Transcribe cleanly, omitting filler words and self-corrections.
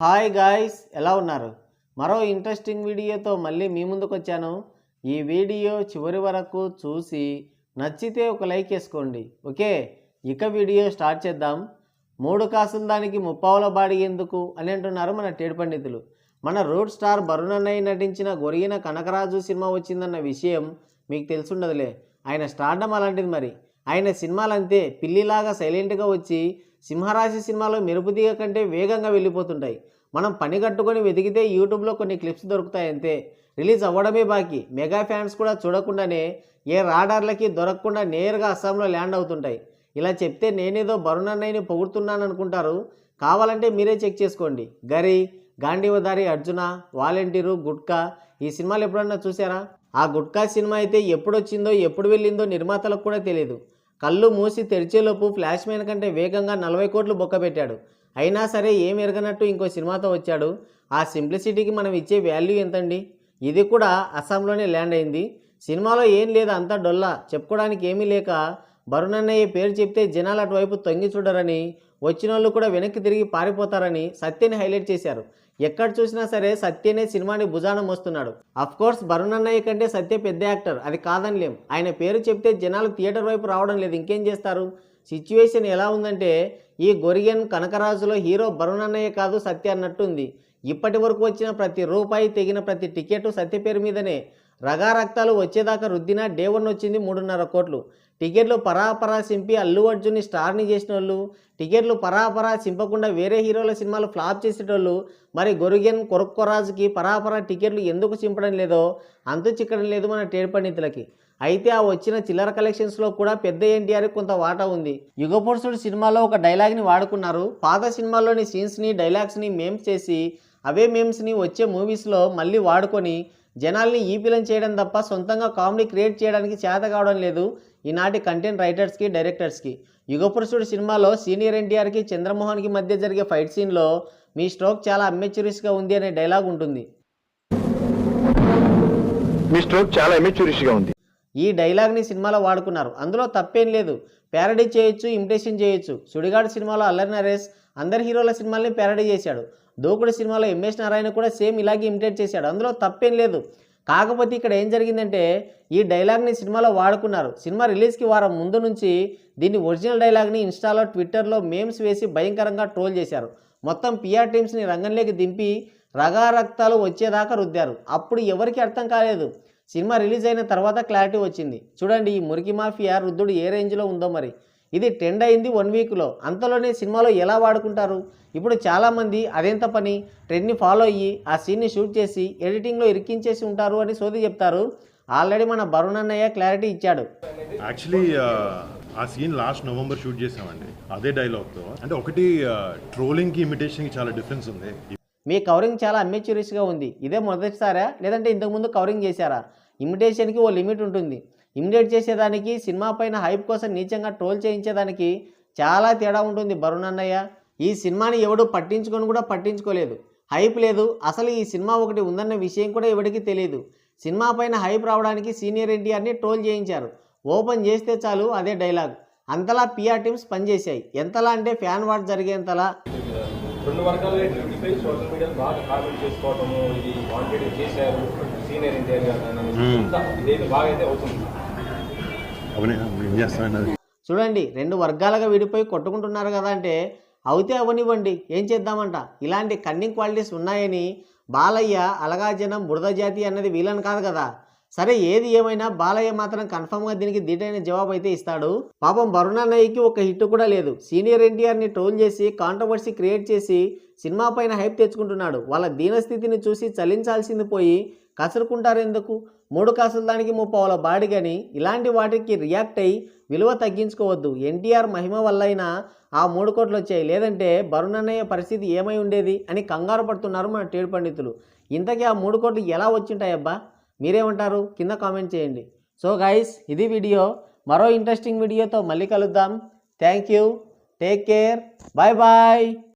Hi guys, ఎలా ఉన్నారు? మరో ఇంట్రెస్టింగ్ వీడియోతో మళ్ళీ మీ ముందుకు వచ్చాను. ఈ వీడియో చివరి వరకు చూసి నచ్చితే ఒక లైక్ వేసుకోండి. ఓకే, ఇక వీడియో స్టార్ట్ చేద్దాం. 3 కాసుల దానికి ముప్పావుల బాడి ఎందుకు అని అంటున్నారు మన టేడు పండితులు. మన రోడ్ స్టార్ వరుణ్ అన్నయ్య నటించిన గొరిగిన కనకరాజు సినిమా వచ్చిందన్న విషయం మీకు తెలుసుండదులే. ఆయన స్టార్డమ్ అలాంటిది. మరి ఆయన సినిమాలంతే పిల్లిలాగా సైలెంట్గా వచ్చి సింహరాశి సినిమాలో మెరుపుతీగ కంటే వేగంగా వెళ్ళిపోతుంటాయి. మనం పని కట్టుకొని వెతికితే యూట్యూబ్లో కొన్ని క్లిప్స్ దొరుకుతాయి అంతే. రిలీజ్ అవ్వడమే బాకీ. మెగా ఫ్యాన్స్ కూడా చూడకుండానే ఏ రాడార్లకి దొరకకుండా నేరుగా అస్సాంలో ల్యాండ్ అవుతుంటాయి. ఇలా చెప్తే నేనేదో వరుణ్ అన్నయ్యని పొగుడుతున్నాను అనుకుంటారు. కావాలంటే మీరే చెక్ చేసుకోండి. గరి, గాంధీవదారి, అర్జున, వాలంటీరు, గుట్కా ఈ సినిమాలు ఎప్పుడన్నా చూసారా? ఆ గుట్కా సినిమా అయితే ఎప్పుడొచ్చిందో ఎప్పుడు వెళ్ళిందో నిర్మాతలకు కూడా తెలియదు. కళ్ళు మూసి తెరిచేలోపు ఫ్లాష్ మ్యాన్ కంటే వేగంగా 40 కోట్లు బొక్క పెట్టాడు. అయినా సరే ఏం ఎరగనట్టు ఇంకో సినిమాతో వచ్చాడు. ఆ సింప్లిసిటీకి మనం ఇచ్చే వాల్యూ ఎంతండి? ఇది కూడా అస్సాంలోనే ల్యాండ్ అయింది. సినిమాలో ఏం లేదు, అంతా డొల్లా. చెప్పుకోవడానికి ఏమీ లేక వరుణ్ అన్నయ్య పేరు చెప్తే జనాలు అటువైపు తొంగి చూడరని, వచ్చిన వాళ్ళు కూడా వెనక్కి తిరిగి పారిపోతారని సత్యని హైలైట్ చేశారు. ఎక్కడ చూసినా సరే సత్యనే సినిమాని భుజాన మోస్తున్నాడు. కోర్స్ వరుణ్ అన్నయ్య కంటే సత్య పెద్ద యాక్టర్, అది కాదనిలేం. ఆయన పేరు చెప్తే జనాలు థియేటర్ వైపు రావడం లేదు, ఇంకేం చేస్తారు? సిచ్యువేషన్ ఎలా ఉందంటే ఈ గొరిగన్ కనకరాజులో హీరో వరుణ్ అన్నయ్య కాదు సత్య అన్నట్టుంది. ఇప్పటి వరకు వచ్చిన ప్రతి రూపాయి, తెగిన ప్రతి టికెట్ సత్య పేరు మీదనే. రక్తాలు వచ్చేదాకా రుద్దిన డే 1 వచ్చింది 3.5 కోట్లు. టికెట్లు పరాపరా సింపి అల్లు అర్జున్ని స్టార్ని చేసిన వాళ్ళు, టికెట్లు పరాపరా సింపకుండా వేరే హీరోల సినిమాలు ఫ్లాప్ చేసేటోళ్ళు, మరి గొరిగన్ కొరక్కొరాజుకి పరాపరా టికెట్లు ఎందుకు సింపడం లేదో అంతు చిక్కడం లేదు మన టేడు పండితులకి. అయితే ఆ వచ్చిన చిల్లర కలెక్షన్స్లో కూడా పెద్ద ఎన్టీఆర్కి కొంత వాటా ఉంది. యుగపురుషుడు సినిమాలో ఒక డైలాగ్ని వాడుకున్నారు. పాత సినిమాల్లోని సీన్స్ని, డైలాగ్స్ని మేమ్స్ చేసి అవే మేమ్స్ని వచ్చే మూవీస్లో మళ్ళీ వాడుకొని జనాల్ని ఈపిలం చేయడం తప్ప సొంతంగా కామెడీ క్రియేట్ చేయడానికి చేత కావడం లేదు ఈనాటి కంటెంట్ రైటర్స్కి, డైరెక్టర్స్కి. యుగపురుషుడు సినిమాలో సీనియర్ ఎన్టీఆర్కి చంద్రమోహన్కి మధ్య జరిగే ఫైట్ సీన్లో మీ స్ట్రోక్ చాలా అమెచ్యూరిస్గా ఉంది అనే డైలాగ్ ఉంటుంది. మీ స్ట్రోక్ చాలా అమెచ్యూరిస్గా ఉంది. ఈ డైలాగ్ని సినిమాలో వాడుకున్నారు. అందులో తప్పేం లేదు. ప్యారడీ చేయొచ్చు, ఇమిటేషన్ చేయొచ్చు. సుడిగాడు సినిమాలో అల్లరి నరేష్ అందరి హీరోల సినిమాల్ని ప్యారడీ చేశాడు. దూకుడు సినిమాలో ఎంఎస్ నారాయణ కూడా సేమ్ ఇలాగే ఇమిటేట్ చేశాడు. అందులో తప్పేం లేదు. కాకపోతే ఇక్కడ ఏం జరిగిందంటే ఈ డైలాగ్ని సినిమాలో వాడుకున్నారు. సినిమా రిలీజ్కి వారం ముందు నుంచి దీన్ని ఒరిజినల్ డైలాగ్ని ఇన్స్టాలో, ట్విట్టర్లో మేమ్స్ వేసి భయంకరంగా ట్రోల్ చేశారు. మొత్తం పిఆర్ టీమ్స్ని రంగంలోకి దింపి రక్తాలు వచ్చేదాకా రుద్దారు. అప్పుడు ఎవరికి అర్థం కాలేదు. సినిమా రిలీజ్ అయిన తర్వాత క్లారిటీ వచ్చింది. చూడండి ఈ మురికి మాఫియా రుద్దుడు ఏ రేంజ్లో ఉందో. మరి ఇది ట్రెండ్ అయింది 1 వీక్లో. అంతలోనే సినిమాలో ఎలా వాడుకుంటారు? ఇప్పుడు చాలామంది అదెంత పని, ట్రెండ్ని ఫాలో అయ్యి ఆ సీన్ని షూట్ చేసి ఎడిటింగ్లో ఇరికించేసి ఉంటారు అని సోది చెప్తారు. ఆల్రెడీ మన వరుణ్ అన్నయ్య క్లారిటీ ఇచ్చాడు. యాక్చువల్లీ ఆ సీన్ లాస్ట్ నవంబర్ షూట్ చేసామండి, అదే డైలాగ్తో. అంటే ఒకటి ట్రోలింగ్కి, ఇమిటేషన్కి చాలా డిఫరెన్స్ ఉంది. మీ కవరింగ్ చాలా అమెచ్యూరిస్గా ఉంది. ఇదే మొదటిసారా లేదంటే ఇంతకుముందు కవరింగ్ చేశారా? ఇమిటేషన్కి ఓ లిమిట్ ఉంటుంది. ఇమిటేట్ చేసేదానికి, సినిమా పైన హైప్ కోసం నీచంగా ట్రోల్ చేయించేదానికి చాలా తేడా ఉంటుంది వరుణ్ అన్నయ్య. ఈ సినిమాని ఎవడు పట్టించుకొని కూడా పట్టించుకోలేదు. హైప్ లేదు. అసలు ఈ సినిమా ఒకటి ఉందన్న విషయం కూడా ఎవరికి తెలియదు. సినిమా పైన హైప్ రావడానికి సీనియర్ ఎన్టీఆర్ని ట్రోల్ చేయించారు. ఓపెన్ చేస్తే చాలు అదే డైలాగ్. అంతలా పిఆర్ టీమ్స్ పనిచేశాయి. ఎంతలా అంటే ఫ్యాన్ వార్ జరిగేంతలా. రెండు వర్గాలు సోషల్ మీడియా బాగా కామెంట్ చేసుకోవటము, ఇది వాంటెడ్ చేశారు సీనియర్ ఎన్టీఆర్ గారు ఇదేది బాగా అయితే అవుతుంది. చూడండి 2 వర్గాలుగా విడిపోయి కొట్టుకుంటున్నారు కదా అంటే అవుతే అవనివ్వండి, ఏం చేద్దామంట. ఇలాంటి కన్నింగ్ క్వాలిటీస్ ఉన్నాయని బాలయ్య అలగా జనం బురద జాతి అన్నది వీళ్ళని కాదు కదా. సరే ఏది ఏమైనా బాలయ్య మాత్రం కన్ఫర్మ్గా దీనికి దీటైన జవాబు అయితే ఇస్తాడు. పాపం వరుణ్ అన్నయ్యకి ఒక హిట్ కూడా లేదు. సీనియర్ ఎన్టీఆర్ని ట్రోల్ చేసి కాంట్రవర్సీ క్రియేట్ చేసి సినిమా పైన హైప్ తెచ్చుకుంటున్నాడు. వాళ్ళ దీనస్థితిని చూసి చలించాల్సింది పోయి కసురుకుంటారు ఎందుకు? 3 కాసుల దానికి ముప్పావుల బాడి. కానీ ఇలాంటి వాటికి రియాక్ట్ అయ్యి విలువ తగ్గించుకోవద్దు. ఎన్టీఆర్ మహిమ వల్లైనా ఆ 3 కోట్లు వచ్చాయి, లేదంటే వరుణ్ అన్నయ్య పరిస్థితి ఏమై ఉండేది అని కంగారు పడుతున్నారు మన టేడు పండితులు. ఇంతకీ ఆ 3 కోట్లు ఎలా వచ్చింటాయబ్బా? మీరేమంటారు? కింద కామెంట్ చేయండి. సో గైస్, ఇది వీడియో. మరో ఇంట్రెస్టింగ్ వీడియోతో మళ్ళీ కలుద్దాం. Thank you, take care, bye bye.